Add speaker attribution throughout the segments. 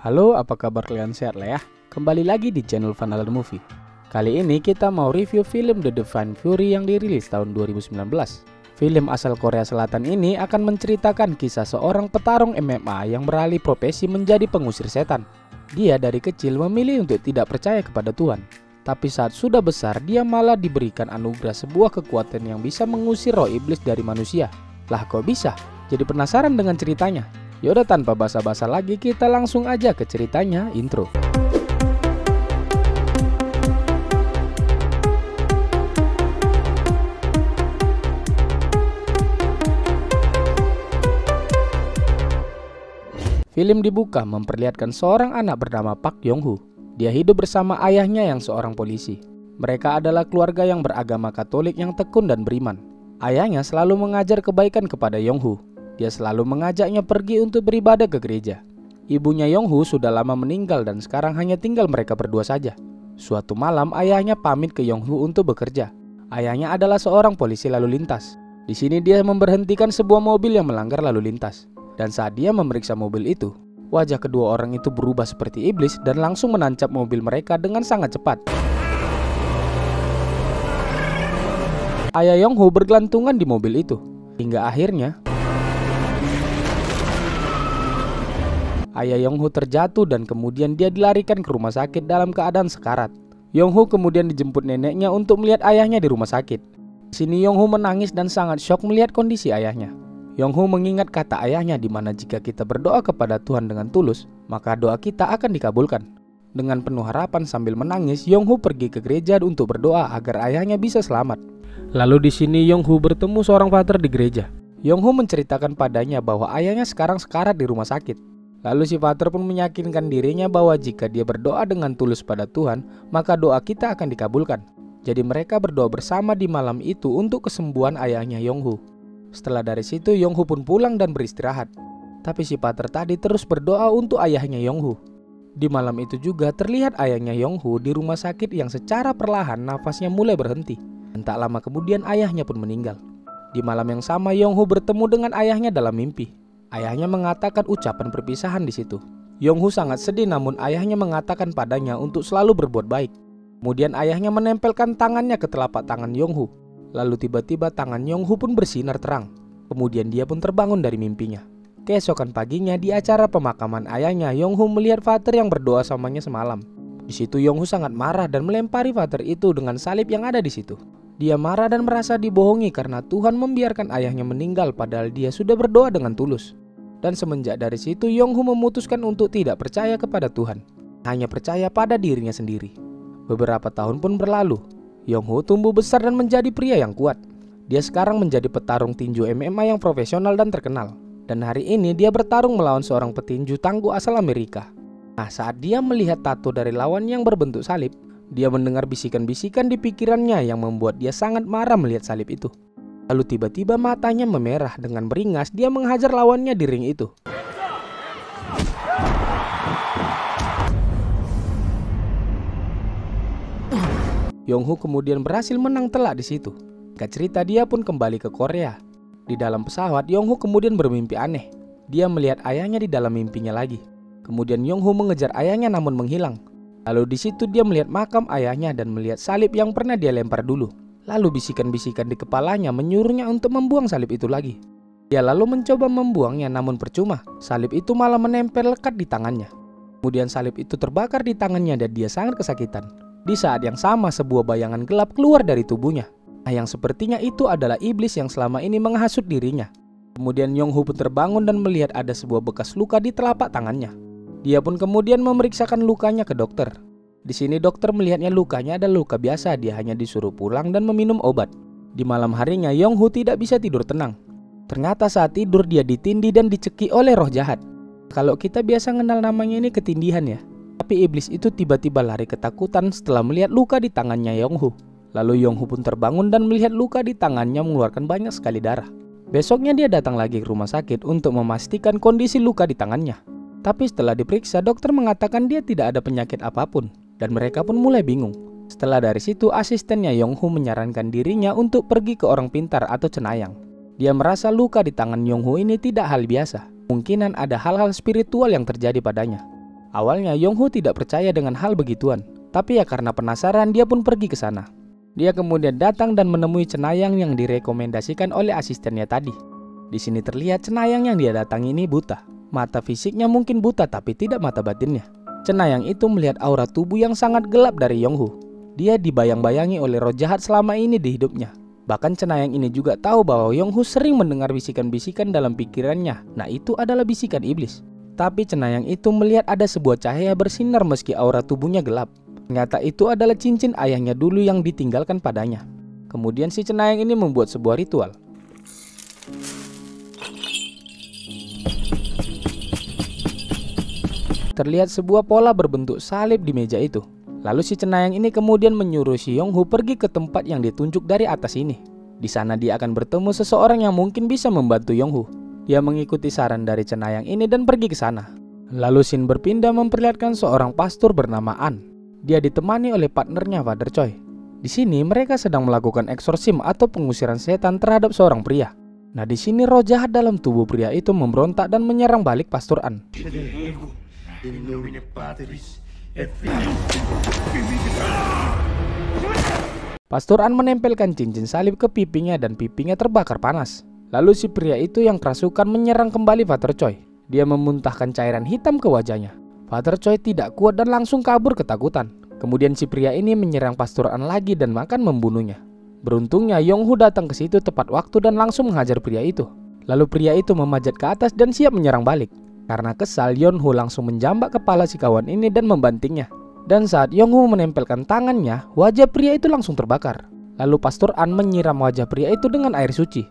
Speaker 1: Halo, apa kabar kalian, sehat lah ya? Kembali lagi di channel Vanilla Movie. Kali ini kita mau review film The Divine Fury yang dirilis tahun 2019. Film asal Korea Selatan ini akan menceritakan kisah seorang petarung MMA yang beralih profesi menjadi pengusir setan. Dia dari kecil memilih untuk tidak percaya kepada Tuhan. Tapi saat sudah besar, dia malah diberikan anugerah sebuah kekuatan yang bisa mengusir roh iblis dari manusia. Lah kok bisa? Jadi penasaran dengan ceritanya? Yaudah, tanpa basa-basa lagi, kita langsung aja ke ceritanya. Intro. Film dibuka memperlihatkan seorang anak bernama Park Yong-hoo. Dia hidup bersama ayahnya yang seorang polisi. Mereka adalah keluarga yang beragama Katolik yang tekun dan beriman. Ayahnya selalu mengajar kebaikan kepada Yong-hoo. Dia selalu mengajaknya pergi untuk beribadah ke gereja. Ibunya Yong-hoo sudah lama meninggal dan sekarang hanya tinggal mereka berdua saja. Suatu malam ayahnya pamit ke Yong-hoo untuk bekerja. Ayahnya adalah seorang polisi lalu lintas. Di sini dia memberhentikan sebuah mobil yang melanggar lalu lintas. Dan saat dia memeriksa mobil itu, wajah kedua orang itu berubah seperti iblis dan langsung menancap mobil mereka dengan sangat cepat. Ayah Yong-hoo bergelantungan di mobil itu. Hingga akhirnya Ayah Yong-hoo terjatuh dan kemudian dia dilarikan ke rumah sakit dalam keadaan sekarat. Yong-hoo kemudian dijemput neneknya untuk melihat ayahnya di rumah sakit. Di sini Yong-hoo menangis dan sangat syok melihat kondisi ayahnya. Yong-hoo mengingat kata ayahnya di mana jika kita berdoa kepada Tuhan dengan tulus, maka doa kita akan dikabulkan. Dengan penuh harapan sambil menangis, Yong-hoo pergi ke gereja untuk berdoa agar ayahnya bisa selamat. Lalu di sini Yong-hoo bertemu seorang father di gereja. Yong-hoo menceritakan padanya bahwa ayahnya sekarang sekarat di rumah sakit. Lalu si father pun meyakinkan dirinya bahwa jika dia berdoa dengan tulus pada Tuhan, maka doa kita akan dikabulkan. Jadi mereka berdoa bersama di malam itu untuk kesembuhan ayahnya Yong-hoo. Setelah dari situ Yong-hoo pun pulang dan beristirahat. Tapi si father tadi terus berdoa untuk ayahnya Yong-hoo. Di malam itu juga terlihat ayahnya Yong-hoo di rumah sakit yang secara perlahan nafasnya mulai berhenti. Dan tak lama kemudian ayahnya pun meninggal. Di malam yang sama Yong-hoo bertemu dengan ayahnya dalam mimpi. Ayahnya mengatakan ucapan perpisahan di situ. Yong-hoo sangat sedih, namun ayahnya mengatakan padanya untuk selalu berbuat baik. Kemudian ayahnya menempelkan tangannya ke telapak tangan Yong-hoo. Lalu tiba-tiba tangan Yong-hoo pun bersinar terang. Kemudian dia pun terbangun dari mimpinya. Keesokan paginya di acara pemakaman ayahnya, Yong-hoo melihat father yang berdoa samanya semalam. Di situ Yong-hoo sangat marah dan melempari father itu dengan salib yang ada di situ. Dia marah dan merasa dibohongi karena Tuhan membiarkan ayahnya meninggal padahal dia sudah berdoa dengan tulus. Dan semenjak dari situ Yong-hoo memutuskan untuk tidak percaya kepada Tuhan, hanya percaya pada dirinya sendiri. Beberapa tahun pun berlalu. Yong-hoo tumbuh besar dan menjadi pria yang kuat. Dia sekarang menjadi petarung tinju MMA yang profesional dan terkenal. Dan hari ini dia bertarung melawan seorang petinju tangguh asal Amerika. Nah, saat dia melihat tato dari lawan yang berbentuk salib, dia mendengar bisikan-bisikan di pikirannya yang membuat dia sangat marah melihat salib itu. Lalu tiba-tiba matanya memerah, dengan beringas dia menghajar lawannya di ring itu. Yong-hoo kemudian berhasil menang telak di situ. Singkat cerita dia pun kembali ke Korea. Di dalam pesawat Yong-hoo kemudian bermimpi aneh. Dia melihat ayahnya di dalam mimpinya lagi. Kemudian Yong-hoo mengejar ayahnya namun menghilang. Lalu di situ dia melihat makam ayahnya dan melihat salib yang pernah dia lempar dulu. Lalu bisikan-bisikan di kepalanya menyuruhnya untuk membuang salib itu lagi. Dia lalu mencoba membuangnya namun percuma. Salib itu malah menempel lekat di tangannya. Kemudian salib itu terbakar di tangannya dan dia sangat kesakitan. Di saat yang sama sebuah bayangan gelap keluar dari tubuhnya. Nah, yang sepertinya itu adalah iblis yang selama ini menghasut dirinya. Kemudian Yong-hoo pun terbangun dan melihat ada sebuah bekas luka di telapak tangannya. Dia pun kemudian memeriksakan lukanya ke dokter. Di sini dokter melihatnya lukanya adalah luka biasa, dia hanya disuruh pulang dan meminum obat. Di malam harinya Yong-hoo tidak bisa tidur tenang. Ternyata saat tidur dia ditindih dan dicekik oleh roh jahat. Kalau kita biasa kenal namanya ini ketindihan ya. Tapi iblis itu tiba-tiba lari ketakutan setelah melihat luka di tangannya Yong-hoo. Lalu Yong-hoo pun terbangun dan melihat luka di tangannya mengeluarkan banyak sekali darah. Besoknya dia datang lagi ke rumah sakit untuk memastikan kondisi luka di tangannya. Tapi setelah diperiksa dokter mengatakan dia tidak ada penyakit apapun. Dan mereka pun mulai bingung. Setelah dari situ asistennya Yong-hoo menyarankan dirinya untuk pergi ke orang pintar atau cenayang. Dia merasa luka di tangan Yong-hoo ini tidak hal biasa. Mungkinan ada hal-hal spiritual yang terjadi padanya. Awalnya Yong-Hu tidak percaya dengan hal begituan, tapi ya karena penasaran dia pun pergi ke sana. Dia kemudian datang dan menemui cenayang yang direkomendasikan oleh asistennya tadi. Di sini terlihat cenayang yang dia datangi ini buta. Mata fisiknya mungkin buta tapi tidak mata batinnya. Cenayang itu melihat aura tubuh yang sangat gelap dari Yong-Hu. Dia dibayang-bayangi oleh roh jahat selama ini di hidupnya. Bahkan cenayang ini juga tahu bahwa Yong-Hu sering mendengar bisikan-bisikan dalam pikirannya. Nah, itu adalah bisikan iblis. Tapi cenayang itu melihat ada sebuah cahaya bersinar meski aura tubuhnya gelap. Ternyata itu adalah cincin ayahnya dulu yang ditinggalkan padanya. Kemudian si cenayang ini membuat sebuah ritual. Terlihat sebuah pola berbentuk salib di meja itu. Lalu si cenayang ini kemudian menyuruh si Yong-Hu pergi ke tempat yang ditunjuk dari atas ini. Di sana dia akan bertemu seseorang yang mungkin bisa membantu Yong-Hu. Dia mengikuti saran dari cenayang ini dan pergi ke sana. Lalu scene berpindah memperlihatkan seorang pastor bernama An. Dia ditemani oleh partnernya Father Choi. Di sini mereka sedang melakukan eksorsim atau pengusiran setan terhadap seorang pria. Nah, di sini roh jahat dalam tubuh pria itu memberontak dan menyerang balik Pastor An. Pastor An menempelkan cincin salib ke pipinya dan pipinya terbakar panas. Lalu si pria itu yang kerasukan menyerang kembali Father Choi. Dia memuntahkan cairan hitam ke wajahnya. Father Choi tidak kuat dan langsung kabur ketakutan. Kemudian si pria ini menyerang Pastor An lagi dan akan membunuhnya. Beruntungnya Yong-Hu datang ke situ tepat waktu dan langsung menghajar pria itu. Lalu pria itu memanjat ke atas dan siap menyerang balik. Karena kesal, Yong-Hu langsung menjambak kepala si kawan ini dan membantingnya. Dan saat Yong-Hu menempelkan tangannya, wajah pria itu langsung terbakar. Lalu Pastor An menyiram wajah pria itu dengan air suci.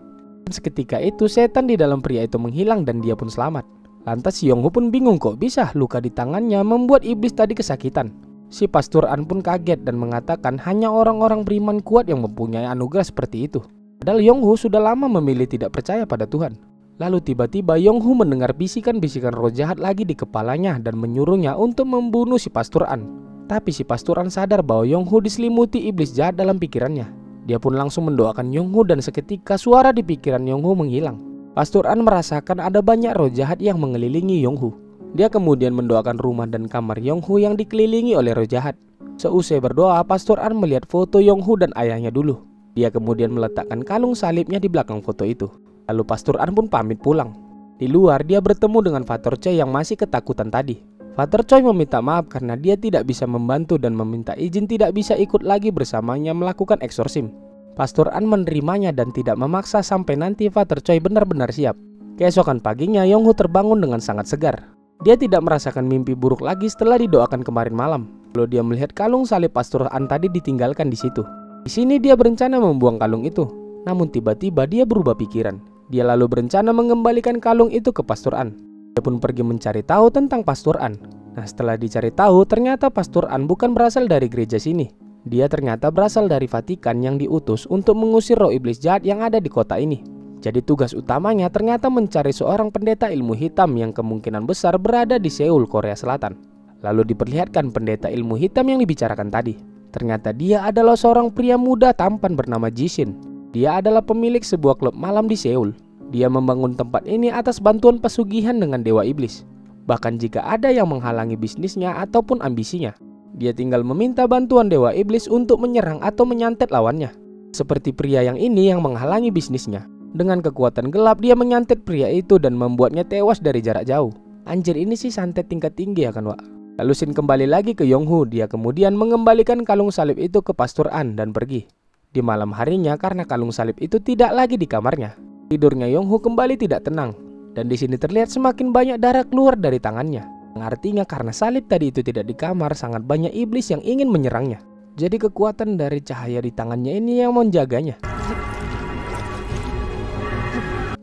Speaker 1: Dan seketika itu setan di dalam pria itu menghilang dan dia pun selamat. Lantas Yong-Hu pun bingung kok bisa luka di tangannya membuat iblis tadi kesakitan. Si Pastor An pun kaget dan mengatakan hanya orang-orang beriman kuat yang mempunyai anugerah seperti itu. Padahal Yong-Hu sudah lama memilih tidak percaya pada Tuhan. Lalu tiba-tiba Yong-Hu mendengar bisikan-bisikan roh jahat lagi di kepalanya dan menyuruhnya untuk membunuh si Pastor An. Tapi si Pastor An sadar bahwa Yong-Hu diselimuti iblis jahat dalam pikirannya. Dia pun langsung mendoakan Yong-Hu dan seketika suara di pikiran Yong-Hu menghilang. Pastor An merasakan ada banyak roh jahat yang mengelilingi Yong-Hu. Dia kemudian mendoakan rumah dan kamar Yong-Hu yang dikelilingi oleh roh jahat. Seusai berdoa, Pastor An melihat foto Yong-Hu dan ayahnya dulu. Dia kemudian meletakkan kalung salibnya di belakang foto itu. Lalu Pastor An pun pamit pulang. Di luar, dia bertemu dengan Father Choi yang masih ketakutan tadi. Father Choi meminta maaf karena dia tidak bisa membantu dan meminta izin tidak bisa ikut lagi bersamanya melakukan eksorsim. Pastor An menerimanya dan tidak memaksa sampai nanti Father Choi benar-benar siap. Keesokan paginya Yong-Hu terbangun dengan sangat segar. Dia tidak merasakan mimpi buruk lagi setelah didoakan kemarin malam. Lalu dia melihat kalung salib Pastor An tadi ditinggalkan di situ. Di sini dia berencana membuang kalung itu. Namun tiba-tiba dia berubah pikiran. Dia lalu berencana mengembalikan kalung itu ke Pastor An. Dia pun pergi mencari tahu tentang Pastor An. Nah, setelah dicari tahu ternyata Pastor An bukan berasal dari gereja sini. Dia ternyata berasal dari Vatikan yang diutus untuk mengusir roh iblis jahat yang ada di kota ini. Jadi tugas utamanya ternyata mencari seorang pendeta ilmu hitam yang kemungkinan besar berada di Seoul, Korea Selatan. Lalu diperlihatkan pendeta ilmu hitam yang dibicarakan tadi. Ternyata dia adalah seorang pria muda tampan bernama Jishin. Dia adalah pemilik sebuah klub malam di Seoul. Dia membangun tempat ini atas bantuan pesugihan dengan dewa iblis. Bahkan jika ada yang menghalangi bisnisnya ataupun ambisinya, dia tinggal meminta bantuan dewa iblis untuk menyerang atau menyantet lawannya. Seperti pria yang ini yang menghalangi bisnisnya. Dengan kekuatan gelap dia menyantet pria itu dan membuatnya tewas dari jarak jauh. Anjir, ini sih santet tingkat tinggi ya kan, Wak. Lalu Shin kembali lagi ke Yong-Hu. Dia kemudian mengembalikan kalung salib itu ke Pastor An dan pergi. Di malam harinya karena kalung salib itu tidak lagi di kamarnya, tidurnya Yong-Hu kembali tidak tenang. Dan di sini terlihat semakin banyak darah keluar dari tangannya. Artinya karena salib tadi itu tidak di kamar, sangat banyak iblis yang ingin menyerangnya. Jadi kekuatan dari cahaya di tangannya ini yang menjaganya.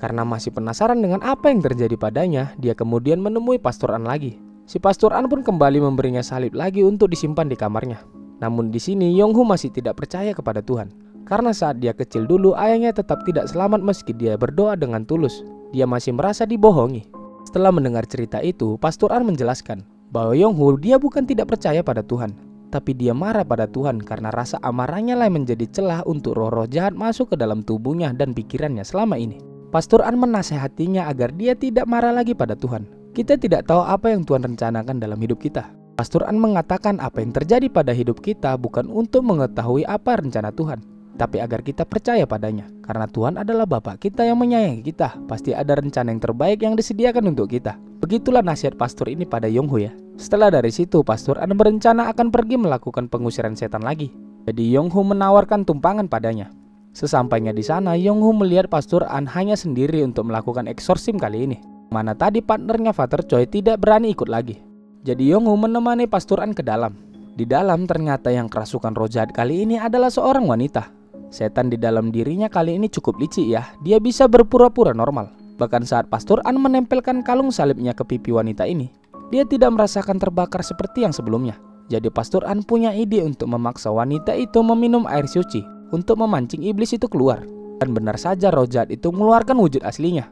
Speaker 1: Karena masih penasaran dengan apa yang terjadi padanya, dia kemudian menemui Pastor An lagi. Si Pastor An pun kembali memberinya salib lagi untuk disimpan di kamarnya. Namun di sini Yong-Hu masih tidak percaya kepada Tuhan. Karena saat dia kecil dulu ayahnya tetap tidak selamat meski dia berdoa dengan tulus. Dia masih merasa dibohongi. Setelah mendengar cerita itu, Pastor An menjelaskan bahwa Yong-Hu dia bukan tidak percaya pada Tuhan, tapi dia marah pada Tuhan karena rasa amarahnya lah menjadi celah untuk roh-roh jahat masuk ke dalam tubuhnya dan pikirannya selama ini. Pastor An menasehatinya agar dia tidak marah lagi pada Tuhan. Kita tidak tahu apa yang Tuhan rencanakan dalam hidup kita. Pastor An mengatakan apa yang terjadi pada hidup kita bukan untuk mengetahui apa rencana Tuhan, tapi agar kita percaya padanya. Karena Tuhan adalah Bapa kita yang menyayangi kita, pasti ada rencana yang terbaik yang disediakan untuk kita. Begitulah nasihat pastor ini pada Yong-ho ya. Setelah dari situ, Pastor An berencana akan pergi melakukan pengusiran setan lagi. Jadi Yong-ho menawarkan tumpangan padanya. Sesampainya di sana, Yong-ho melihat Pastor An hanya sendiri untuk melakukan eksorsim kali ini, mana tadi partnernya Father Choi tidak berani ikut lagi. Jadi Yong-ho menemani Pastor An ke dalam. Di dalam ternyata yang kerasukan roh jahat kali ini adalah seorang wanita. Setan di dalam dirinya kali ini cukup licik ya. Dia bisa berpura-pura normal. Bahkan saat Pastor An menempelkan kalung salibnya ke pipi wanita ini, dia tidak merasakan terbakar seperti yang sebelumnya. Jadi Pastor An punya ide untuk memaksa wanita itu meminum air suci untuk memancing iblis itu keluar. Dan benar saja roh jahat itu mengeluarkan wujud aslinya.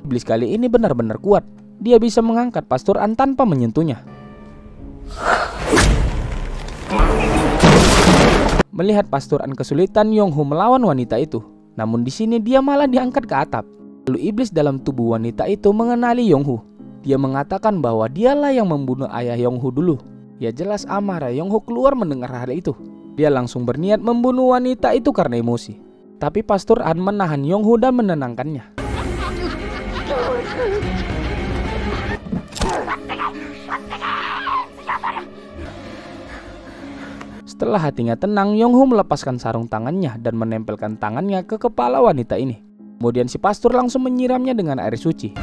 Speaker 1: Iblis kali ini benar-benar kuat. Dia bisa mengangkat Pastor An tanpa menyentuhnya. Melihat Pastor An kesulitan Yong-ho melawan wanita itu, namun di sini dia malah diangkat ke atap. Lalu iblis dalam tubuh wanita itu mengenali Yong-ho. Dia mengatakan bahwa dialah yang membunuh ayah Yong-ho dulu. Ya jelas amarah Yong-ho keluar mendengar hal itu. Dia langsung berniat membunuh wanita itu karena emosi. Tapi Pastor An menahan Yong-ho dan menenangkannya. Setelah hatinya tenang, Yong-ho melepaskan sarung tangannya dan menempelkan tangannya ke kepala wanita ini. Kemudian si pastor langsung menyiramnya dengan air suci.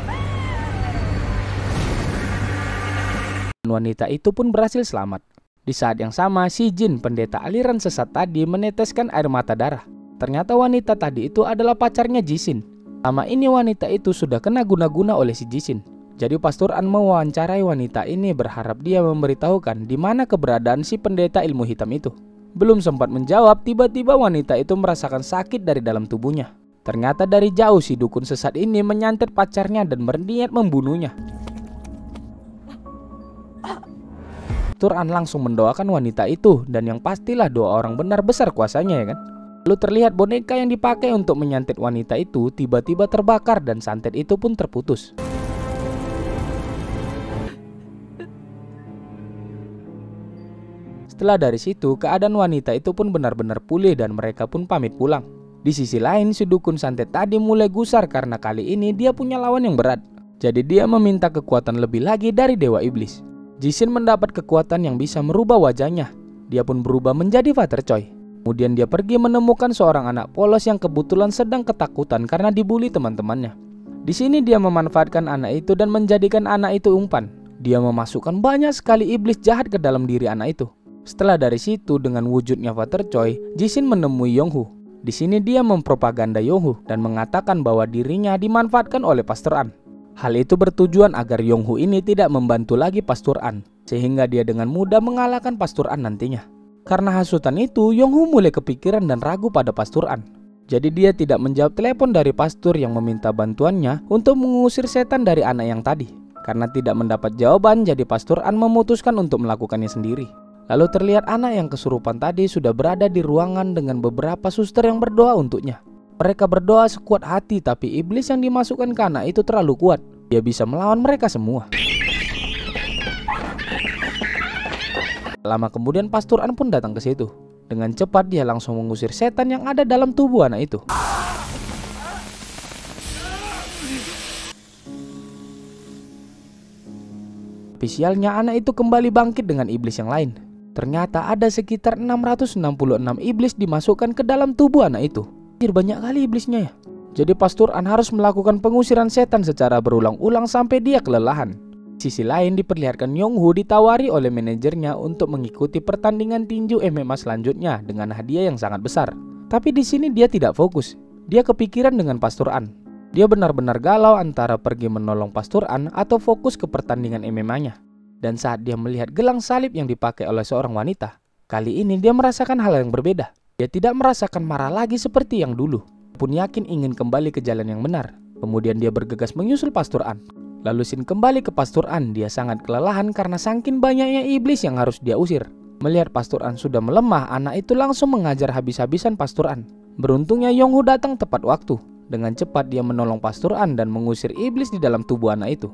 Speaker 1: Wanita itu pun berhasil selamat. Di saat yang sama, si Jin, pendeta aliran sesat tadi, meneteskan air mata darah. Ternyata wanita tadi itu adalah pacarnya Jisin. Lama ini wanita itu sudah kena guna-guna oleh si Jisin. Jadi Pastor An mewawancarai wanita ini berharap dia memberitahukan di mana keberadaan si pendeta ilmu hitam itu. Belum sempat menjawab, tiba-tiba wanita itu merasakan sakit dari dalam tubuhnya. Ternyata dari jauh si dukun sesat ini menyantet pacarnya dan berniat membunuhnya. Pastor An langsung mendoakan wanita itu, dan yang pastilah doa orang benar besar kuasanya ya kan. Lalu terlihat boneka yang dipakai untuk menyantet wanita itu tiba-tiba terbakar dan santet itu pun terputus. Setelah dari situ, keadaan wanita itu pun benar-benar pulih dan mereka pun pamit pulang. Di sisi lain, si dukun santet tadi mulai gusar karena kali ini dia punya lawan yang berat. Jadi dia meminta kekuatan lebih lagi dari dewa iblis. Jisin mendapat kekuatan yang bisa merubah wajahnya. Dia pun berubah menjadi Father Choi. Kemudian dia pergi menemukan seorang anak polos yang kebetulan sedang ketakutan karena dibully teman-temannya. Di sini dia memanfaatkan anak itu dan menjadikan anak itu umpan. Dia memasukkan banyak sekali iblis jahat ke dalam diri anak itu. Setelah dari situ, dengan wujudnya Father Choi, Jisin menemui Yong-ho. Di sini dia mempropaganda Yong-ho dan mengatakan bahwa dirinya dimanfaatkan oleh Pastor An. Hal itu bertujuan agar Yong-ho ini tidak membantu lagi Pastor An, sehingga dia dengan mudah mengalahkan Pastor An nantinya. Karena hasutan itu, Yong-ho mulai kepikiran dan ragu pada Pastor An. Jadi dia tidak menjawab telepon dari pastor yang meminta bantuannya untuk mengusir setan dari anak yang tadi. Karena tidak mendapat jawaban, jadi Pastor An memutuskan untuk melakukannya sendiri. Lalu terlihat anak yang kesurupan tadi sudah berada di ruangan dengan beberapa suster yang berdoa untuknya. Mereka berdoa sekuat hati, tapi iblis yang dimasukkan ke anak itu terlalu kuat. Dia bisa melawan mereka semua. Lama kemudian Pastor An pun datang ke situ. Dengan cepat dia langsung mengusir setan yang ada dalam tubuh anak itu. Spesialnya anak itu kembali bangkit dengan iblis yang lain. Ternyata ada sekitar 666 iblis dimasukkan ke dalam tubuh anak itu. Banyak kali iblisnya ya. Jadi Pastor An harus melakukan pengusiran setan secara berulang-ulang sampai dia kelelahan. Sisi lain diperlihatkan Yong-ho ditawari oleh manajernya untuk mengikuti pertandingan tinju MMA selanjutnya dengan hadiah yang sangat besar. Tapi di sini dia tidak fokus. Dia kepikiran dengan Pastor An. Dia benar-benar galau antara pergi menolong Pastor An atau fokus ke pertandingan MMA-nya. Dan saat dia melihat gelang salib yang dipakai oleh seorang wanita, kali ini dia merasakan hal yang berbeda. Dia tidak merasakan marah lagi seperti yang dulu, pun yakin ingin kembali ke jalan yang benar. Kemudian dia bergegas menyusul Pastor An. Lalu Sin kembali ke Pastor An. Dia sangat kelelahan karena saking banyaknya iblis yang harus dia usir. Melihat Pastor An sudah melemah, anak itu langsung mengajar habis-habisan Pastor An. Beruntungnya Yong-Hu datang tepat waktu. Dengan cepat dia menolong Pastor An dan mengusir iblis di dalam tubuh anak itu.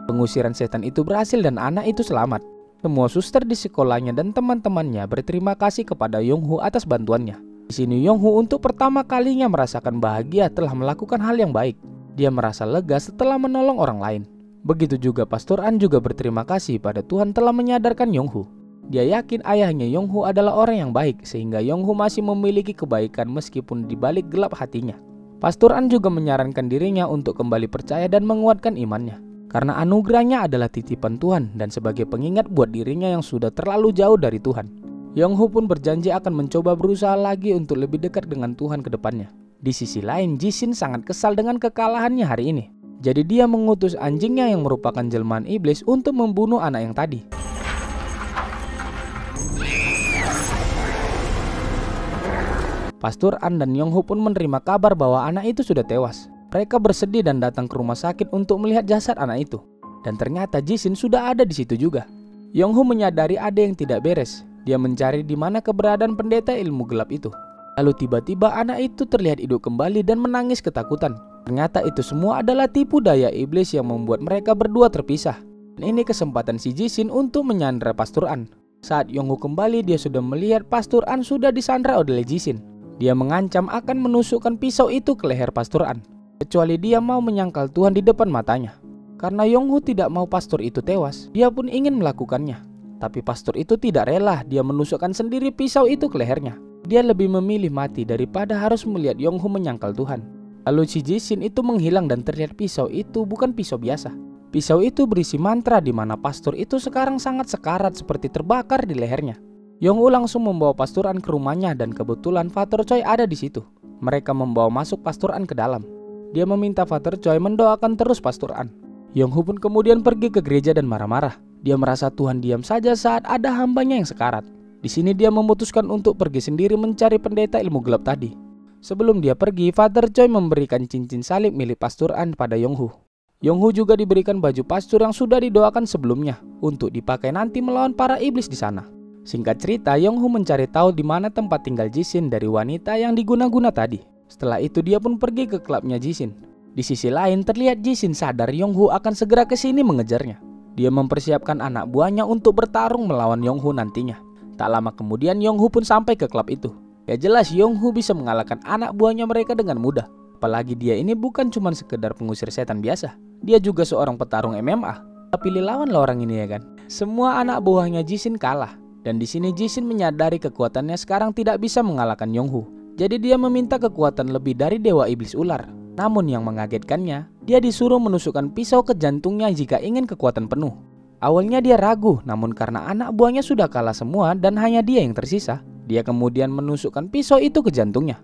Speaker 1: Pengusiran setan itu berhasil dan anak itu selamat. Semua suster di sekolahnya dan teman-temannya berterima kasih kepada Yong-Hu atas bantuannya. Di sini Yong-Hu untuk pertama kalinya merasakan bahagia telah melakukan hal yang baik. Dia merasa lega setelah menolong orang lain. Begitu juga Pastor An juga berterima kasih pada Tuhan telah menyadarkan Yong-Hu. Dia yakin ayahnya Yong-Hu adalah orang yang baik sehingga Yong-Hu masih memiliki kebaikan meskipun di balik gelap hatinya. Pastor An juga menyarankan dirinya untuk kembali percaya dan menguatkan imannya. Karena anugerahnya adalah titipan Tuhan dan sebagai pengingat buat dirinya yang sudah terlalu jauh dari Tuhan. Yong-Hu pun berjanji akan mencoba berusaha lagi untuk lebih dekat dengan Tuhan ke depannya. Di sisi lain, Jishin sangat kesal dengan kekalahannya hari ini. Jadi dia mengutus anjingnya yang merupakan jelmaan iblis untuk membunuh anak yang tadi. Pastor An dan Yong-Hu pun menerima kabar bahwa anak itu sudah tewas. Mereka bersedih dan datang ke rumah sakit untuk melihat jasad anak itu. Dan ternyata Jishin sudah ada di situ juga. Yong-Hu menyadari ada yang tidak beres. Dia mencari di mana keberadaan pendeta ilmu gelap itu. Lalu tiba-tiba anak itu terlihat hidup kembali dan menangis ketakutan. Ternyata itu semua adalah tipu daya iblis yang membuat mereka berdua terpisah. Dan ini kesempatan si Jishin untuk menyandra Pastor An. Saat Yong-Hu kembali, dia sudah melihat Pastor An sudah disandra oleh Jishin. Dia mengancam akan menusukkan pisau itu ke leher Pastor An, kecuali dia mau menyangkal Tuhan di depan matanya. Karena Yong-Hu tidak mau pastor itu tewas, dia pun ingin melakukannya. Tapi pastor itu tidak rela, dia menusukkan sendiri pisau itu ke lehernya. Dia lebih memilih mati daripada harus melihat Yong-Hu menyangkal Tuhan. Lalu si Jishin itu menghilang dan terlihat pisau itu bukan pisau biasa. Pisau itu berisi mantra di mana pastor itu sekarang sangat sekarat seperti terbakar di lehernya. Yong-Hu langsung membawa Pastor An ke rumahnya dan kebetulan Father Choi ada di situ. Mereka membawa masuk Pastor An ke dalam. Dia meminta Father Choi mendoakan terus Pastor An. Yong-Hu pun kemudian pergi ke gereja dan marah-marah. Dia merasa Tuhan diam saja saat ada hambanya yang sekarat. Di sini dia memutuskan untuk pergi sendiri mencari pendeta ilmu gelap tadi. Sebelum dia pergi, Father Choi memberikan cincin salib milik Pastor An pada Yong-Hu. Yong-Hu juga diberikan baju pastor yang sudah didoakan sebelumnya untuk dipakai nanti melawan para iblis di sana. Singkat cerita, Yong-Hu mencari tahu di mana tempat tinggal Jishin dari wanita yang diguna-guna tadi. Setelah itu dia pun pergi ke klubnya Jishin. Di sisi lain terlihat Jishin sadar Yong-Hu akan segera ke sini mengejarnya. Dia mempersiapkan anak buahnya untuk bertarung melawan Yong-Hu nantinya. Tak lama kemudian Yong-Hu pun sampai ke klub itu. Ya jelas Yong-Hu bisa mengalahkan anak buahnya mereka dengan mudah. Apalagi dia ini bukan cuma sekedar pengusir setan biasa. Dia juga seorang petarung MMA. Pilih lawan lah orang ini ya kan. Semua anak buahnya Jishin kalah. Dan di sini Jishin menyadari kekuatannya sekarang tidak bisa mengalahkan Yong-Hu. Jadi dia meminta kekuatan lebih dari dewa iblis ular. Namun yang mengagetkannya, dia disuruh menusukkan pisau ke jantungnya jika ingin kekuatan penuh. Awalnya dia ragu, namun karena anak buahnya sudah kalah semua dan hanya dia yang tersisa, dia kemudian menusukkan pisau itu ke jantungnya.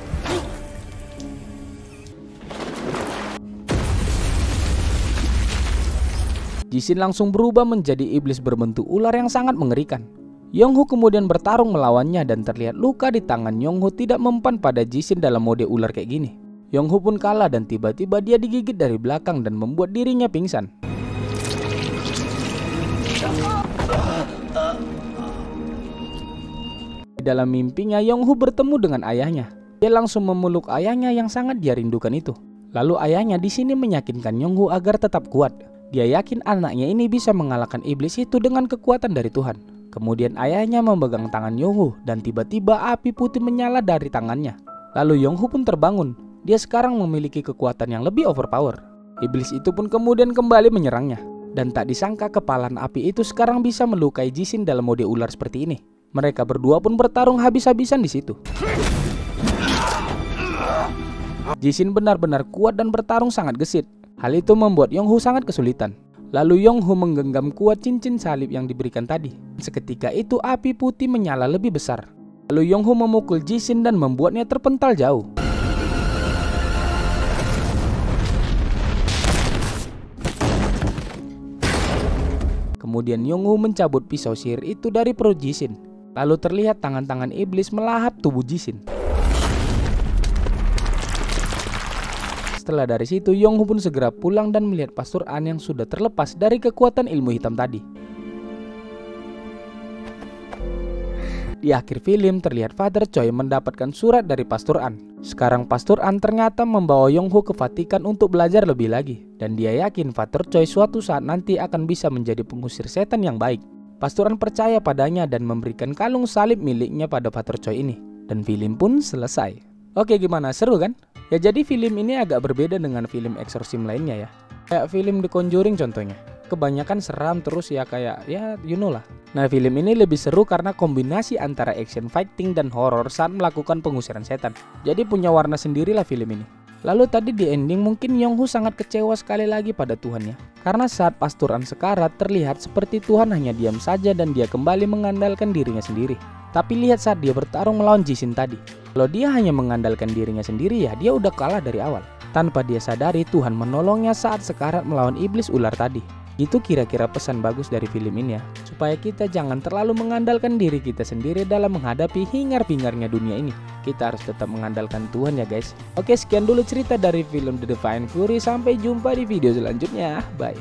Speaker 1: Jishin langsung berubah menjadi iblis berbentuk ular yang sangat mengerikan. Yong-Hu kemudian bertarung melawannya dan terlihat luka di tangan Yong-Hu tidak mempan pada Jishin dalam mode ular kayak gini. Yong-Hu pun kalah dan tiba-tiba dia digigit dari belakang dan membuat dirinya pingsan. Di dalam mimpinya Yong-Hu bertemu dengan ayahnya. Dia langsung memeluk ayahnya yang sangat dia rindukan itu. Lalu ayahnya di sini meyakinkan Yong-Hu agar tetap kuat. Dia yakin anaknya ini bisa mengalahkan iblis itu dengan kekuatan dari Tuhan. Kemudian ayahnya memegang tangan Yong-Hu dan tiba-tiba api putih menyala dari tangannya. Lalu Yong-Hu pun terbangun. Dia sekarang memiliki kekuatan yang lebih overpower. Iblis itu pun kemudian kembali menyerangnya. Dan tak disangka kepalan api itu sekarang bisa melukai Jishin dalam mode ular seperti ini. Mereka berdua pun bertarung habis-habisan di situ. Jishin benar-benar kuat dan bertarung sangat gesit. Hal itu membuat Yong-Hu sangat kesulitan. Lalu Yong-Hu menggenggam kuat cincin salib yang diberikan tadi. Seketika itu api putih menyala lebih besar. Lalu Yong-Hu memukul Jishin dan membuatnya terpental jauh. Kemudian Yong-Hu mencabut pisau sihir itu dari perut Jishin. Lalu terlihat tangan-tangan iblis melahap tubuh Jishin. setelah dari situ Yong-hoo pun segera pulang dan melihat Pastor An yang sudah terlepas dari kekuatan ilmu hitam tadi. Di akhir film terlihat Father Choi mendapatkan surat dari Pastor An. Sekarang Pastor An ternyata membawa Yong-hoo ke Vatikan untuk belajar lebih lagi. Dan dia yakin Father Choi suatu saat nanti akan bisa menjadi pengusir setan yang baik. Pastor An percaya padanya dan memberikan kalung salib miliknya pada Father Choi ini. Dan film pun selesai. Oke, gimana? Seru kan? Ya, jadi film ini agak berbeda dengan film exorcism lainnya ya. Kayak film The Conjuring contohnya. Kebanyakan seram terus ya kayak ya you know lah. Nah, film ini lebih seru karena kombinasi antara action fighting dan horror saat melakukan pengusiran setan. Jadi punya warna sendirilah film ini. Lalu tadi di ending mungkin Yong-hoo sangat kecewa sekali lagi pada Tuhannya. Karena saat Pastor An sekarat terlihat seperti Tuhan hanya diam saja dan dia kembali mengandalkan dirinya sendiri. Tapi lihat saat dia bertarung melawan Jisin tadi. Kalau dia hanya mengandalkan dirinya sendiri ya dia udah kalah dari awal. Tanpa dia sadari Tuhan menolongnya saat sekarat melawan iblis ular tadi. Itu kira-kira pesan bagus dari film ini ya. Supaya kita jangan terlalu mengandalkan diri kita sendiri dalam menghadapi hingar-bingarnya dunia ini. Kita harus tetap mengandalkan Tuhan ya guys. Oke, sekian dulu cerita dari film The Divine Fury. Sampai jumpa di video selanjutnya. Bye.